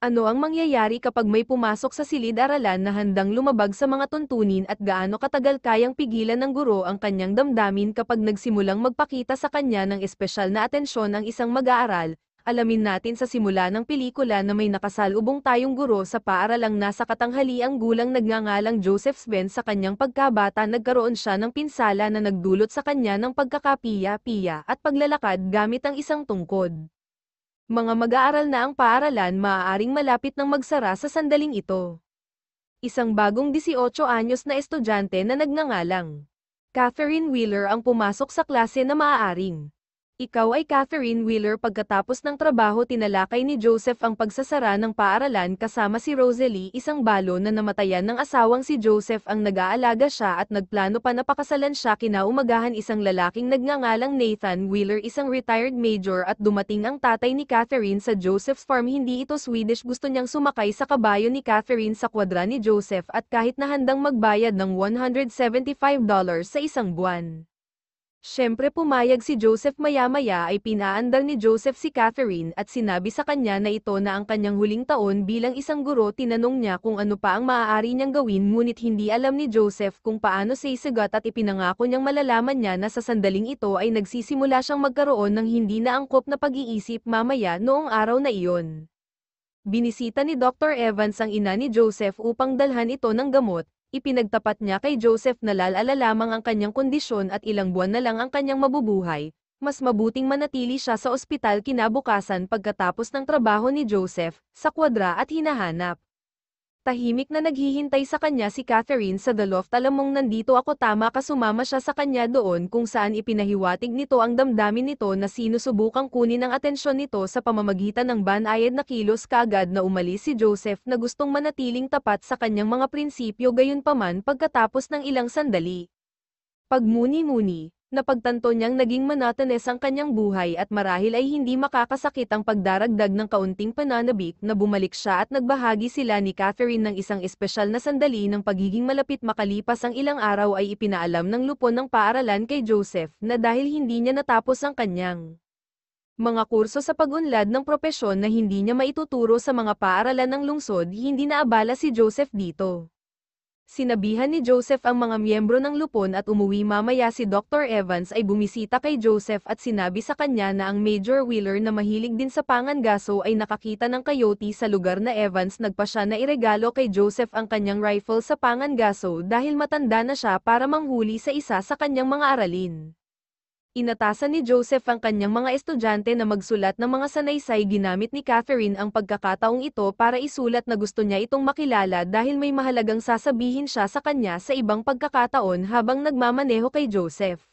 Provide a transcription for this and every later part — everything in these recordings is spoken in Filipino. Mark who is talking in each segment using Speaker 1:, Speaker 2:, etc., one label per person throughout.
Speaker 1: Ano ang mangyayari kapag may pumasok sa silid-aralan na handang lumabag sa mga tuntunin at gaano katagal kayang pigilan ng guro ang kanyang damdamin kapag nagsimulang magpakita sa kanya ng espesyal na atensyon ang isang mag-aaral? Alamin natin sa simula ng pelikula na may nakasalubong tayong guro sa paaralang nasa katanghaliang gulang nagngangalang Joseph Sven sa kanyang pagkabata nagkaroon siya ng pinsala na nagdulot sa kanya ng pagkakapiya-piya at paglalakad gamit ang isang tungkod. Mga mag-aaral na ang paaralan maaaring malapit ng magsara sa sandaling ito. Isang bagong 18 anyos na estudyante na nagngangalang Catherine Wheeler ang pumasok sa klase na maaaring. Ikaw ay Catherine Wheeler. Pagkatapos ng trabaho tinalakay ni Joseph ang pagsasara ng paaralan kasama si Rosalie, isang balo na namatayan ng asawang si Joseph ang nag-aalaga siya at nagplano pa na pakasalan siya kinaumagahan. Isang lalaking nagngangalang Nathan Wheeler, isang retired major, at dumating ang tatay ni Catherine sa Joseph's farm. Hindi ito Swedish, gusto niyang sumakay sa kabayo ni Catherine sa kwadra ni Joseph at kahit na handang magbayad ng $175 sa isang buwan. Siyempre pumayag si Joseph. Maya-maya ay pinaandar ni Joseph si Catherine at sinabi sa kanya na ito na ang kanyang huling taon bilang isang guro. Tinanong niya kung ano pa ang maaari niyang gawin, ngunit hindi alam ni Joseph kung paano siya isagot at ipinangako niyang malalaman niya na sa sandaling ito ay nagsisimula siyang magkaroon ng hindi naangkop na pag-iisip. Mamaya noong araw na iyon, binisita ni Dr. Evans ang ina ni Joseph upang dalhan ito ng gamot. Ipinagtapat niya kay Joseph na lalala lamang ang kanyang kondisyon at ilang buwan na lang ang kanyang mabubuhay. Mas mabuting manatili siya sa ospital. Kinabukasan, pagkatapos ng trabaho ni Joseph sa kwadra at hinahanap, tahimik na naghihintay sa kanya si Catherine sa the loft. Alam mong nandito ako, tama ka? Sumama siya sa kanya doon kung saan ipinahiwatig nito ang damdamin nito na sinusubukang kunin ang atensyon nito sa pamamagitan ng banayad na kilos. Kaagad na umalis si Joseph na gustong manatiling tapat sa kanyang mga prinsipyo. Gayunpaman, pagkatapos ng ilang sandali, pagmuni-muni, napagtanto niyang naging monotonous ang kanyang buhay at marahil ay hindi makakasakit ang pagdaragdag ng kaunting pananabik na bumalik siya at nagbahagi sila ni Catherine ng isang espesyal na sandali ng pagiging malapit. Makalipas ang ilang araw ay ipinaalam ng lupon ng paaralan kay Joseph na dahil hindi niya natapos ang kanyang mga kurso sa pag-unlad ng propesyon na hindi niya maituturo sa mga paaralan ng lungsod. Hindi naabala si Joseph dito. Sinabihan ni Joseph ang mga miyembro ng lupon at umuwi. Mamaya si Dr. Evans ay bumisita kay Joseph at sinabi sa kanya na ang Major Wheeler na mahilig din sa pangangaso ay nakakita ng coyote sa lugar na Evans. Nagpa siya na iregalo kay Joseph ang kanyang rifle sa pangangaso dahil matanda na siya para manghuli sa isa sa kanyang mga aralin. Inatasan ni Joseph ang kanyang mga estudyante na magsulat ng mga sanaysay. Ginamit ni Catherine ang pagkakataong ito para isulat na gusto niya itong makilala dahil may mahalagang sasabihin siya sa kanya sa ibang pagkakataon. Habang nagmamaneho kay Joseph,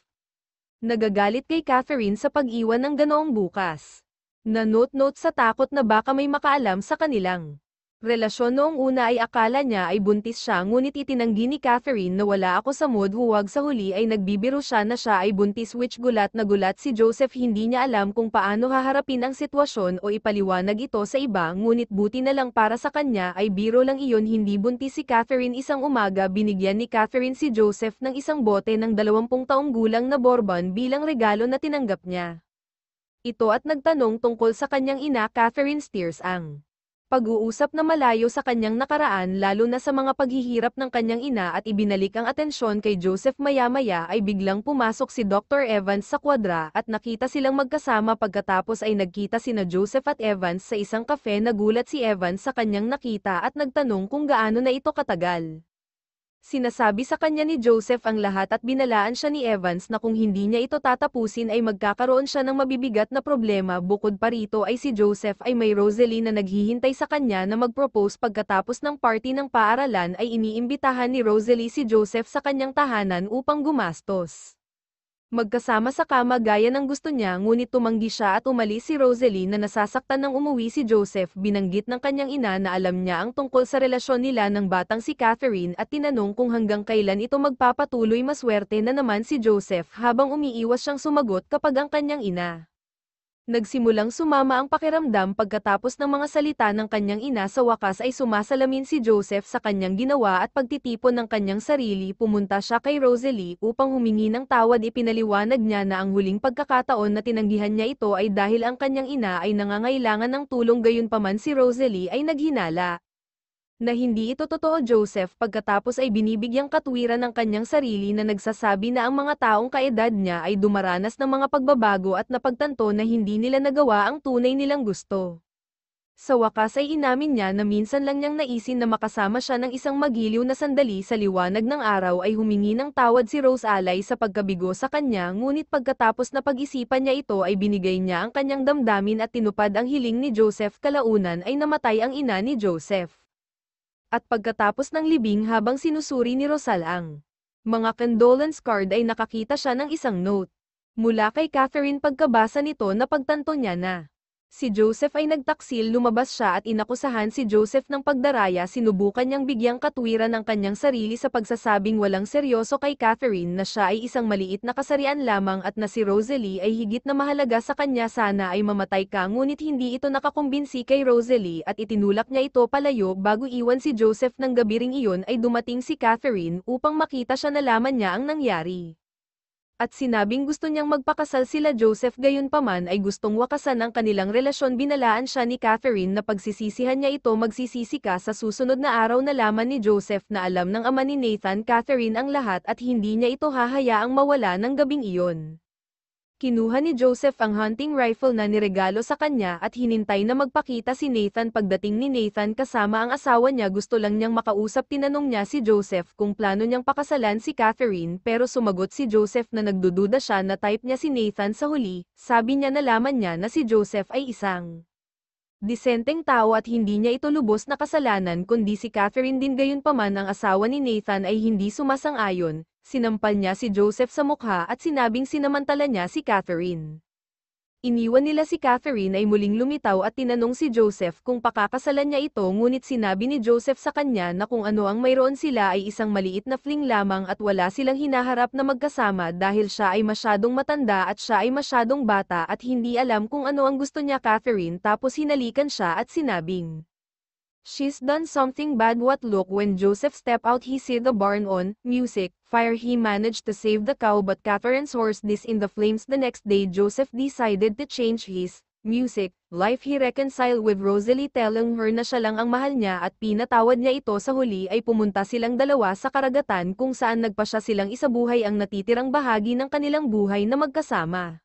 Speaker 1: nagagalit kay Catherine sa pag-iwan ng ganoong bukas na note-note sa takot na baka may makaalam sa kanilang relasyon. Noong una ay akala niya ay buntis siya, ngunit itinanggi ni Catherine na wala ako sa mood. Huwag sa huli ay nagbibiro siya na siya ay buntis, which gulat na gulat si Joseph. Hindi niya alam kung paano haharapin ang sitwasyon o ipaliwanag ito sa iba, ngunit buti na lang para sa kanya ay biro lang iyon. Hindi buntis si Catherine. Isang umaga binigyan ni Catherine si Joseph ng isang bote ng 20 taong gulang na bourbon bilang regalo na tinanggap niya ito at nagtanong tungkol sa kanyang ina. Catherine steers ang pag-uusap na malayo sa kanyang nakaraan, lalo na sa mga paghihirap ng kanyang ina, at ibinalik ang atensyon kay Joseph. Maya-maya ay biglang pumasok si Dr. Evans sa kwadra at nakita silang magkasama. Pagkatapos ay nagkita sina Joseph at Evans sa isang kafe. Nagulat si Evans sa kanyang nakita at nagtanong kung gaano na ito katagal. Sinasabi sa kanya ni Joseph ang lahat at binalaan siya ni Evans na kung hindi niya ito tatapusin ay magkakaroon siya ng mabibigat na problema. Bukod pa rito ay si Joseph ay may Rosalie na naghihintay sa kanya na mag-propose. Pagkatapos ng party ng paaralan ay iniimbitahan ni Rosalie si Joseph sa kanyang tahanan upang gumastos magkasama sa kama gaya ng gusto niya, ngunit tumanggi siya at umalis si Rosalie na nasasaktan nang umuwi si Joseph. Binanggit ng kanyang ina na alam niya ang tungkol sa relasyon nila ng batang si Catherine at tinanong kung hanggang kailan ito magpapatuloy. Maswerte na naman si Joseph habang umiiwas siyang sumagot kapag ang kanyang ina Nagsimulang sumama ang pakiramdam pagkatapos ng mga salita ng kanyang ina. Sa wakas ay sumasalamin si Joseph sa kanyang ginawa at pagtitipon ng kanyang sarili. Pumunta siya kay Rosalie upang humingi ng tawad. Ipinaliwanag niya na ang huling pagkakataon na tinanggihan niya ito ay dahil ang kanyang ina ay nangangailangan ng tulong. Gayunpaman si Rosalie ay naghinala na hindi ito totoo. Joseph pagkatapos ay binibigyang katwiran ng kanyang sarili na nagsasabi na ang mga taong kaedad niya ay dumaranas ng mga pagbabago at napagtanto na hindi nila nagawa ang tunay nilang gusto. Sa wakas ay inamin niya na minsan lang niyang naisin na makasama siya ng isang magiliw na sandali. Sa liwanag ng araw ay humingi ng tawad si Rose alay sa pagkabigo sa kanya, ngunit pagkatapos na pag-isipan niya ito ay binigay niya ang kanyang damdamin at tinupad ang hiling ni Joseph. Kalaunan ay namatay ang ina ni Joseph. At pagkatapos ng libing, habang sinusuri ni Rosal ang mga condolence card, ay nakakita siya ng isang note mula kay Catherine. Pagkabasa nito, napagtanto niya na si Joseph ay nagtaksil. Lumabas siya at inakusahan si Joseph ng pagdaraya. Sinubukan niyang bigyang katwiran ang kanyang sarili sa pagsasabing walang seryoso kay Catherine, na siya ay isang maliit na kasarian lamang at na si Rosalie ay higit na mahalaga sa kanya. Sana ay mamatay ka, ngunit hindi ito nakakumbinsi kay Rosalie at itinulak niya ito palayo. Bago iwan si Joseph ng gabiring iyon ay dumating si Catherine upang makita siya. Nalaman niya ang nangyari at sinabing gusto niyang magpakasal sila Joseph. Gayunpaman ay gustong wakasan ang kanilang relasyon. Binalaan siya ni Catherine na pagsisisihan niya ito. Magsisisi ka sa susunod na araw. Nalaman ni Joseph na alam ng ama ni Nathan Catherine ang lahat at hindi niya ito hahayaang mawala ng gabing iyon. Kinuha ni Joseph ang hunting rifle na niregalo sa kanya at hinintay na magpakita si Nathan. Pagdating ni Nathan kasama ang asawa niya, gusto lang niyang makausap. Tinanong niya si Joseph kung plano niyang pakasalan si Catherine, pero sumagot si Joseph na nagdududa siya na type niya si Nathan. Sa huli, sabi niya nalaman niya na si Joseph ay isang disenteng tao at hindi niya ito lubos na kasalanan kundi si Catherine din. Gayunpaman ang asawa ni Nathan ay hindi sumasang-ayon. Sinampal niya si Joseph sa mukha at sinabing sinamantala niya si Catherine. Iniwan nila si Catherine ay muling lumitaw at tinanong si Joseph kung pakakasalan niya ito, ngunit sinabi ni Joseph sa kanya na kung ano ang mayroon sila ay isang maliit na fling lamang at wala silang hinaharap na magkasama dahil siya ay masyadong matanda at siya ay masyadong bata at hindi alam kung ano ang gusto niya. Catherine tapos hinalikan siya at sinabing, "She's done something bad." What look? When Joseph stepped out he see the barn on music, fire. He managed to save the cow but Catherine's horse is in the flames. The next day Joseph decided to change his music life. He reconciled with Rosalie, telling her na siya lang ang mahal niya at pinatawad niya ito. Sa huli ay pumunta silang dalawa sa karagatan kung saan nagpasya silang isabuhay ang natitirang bahagi ng kanilang buhay na magkasama.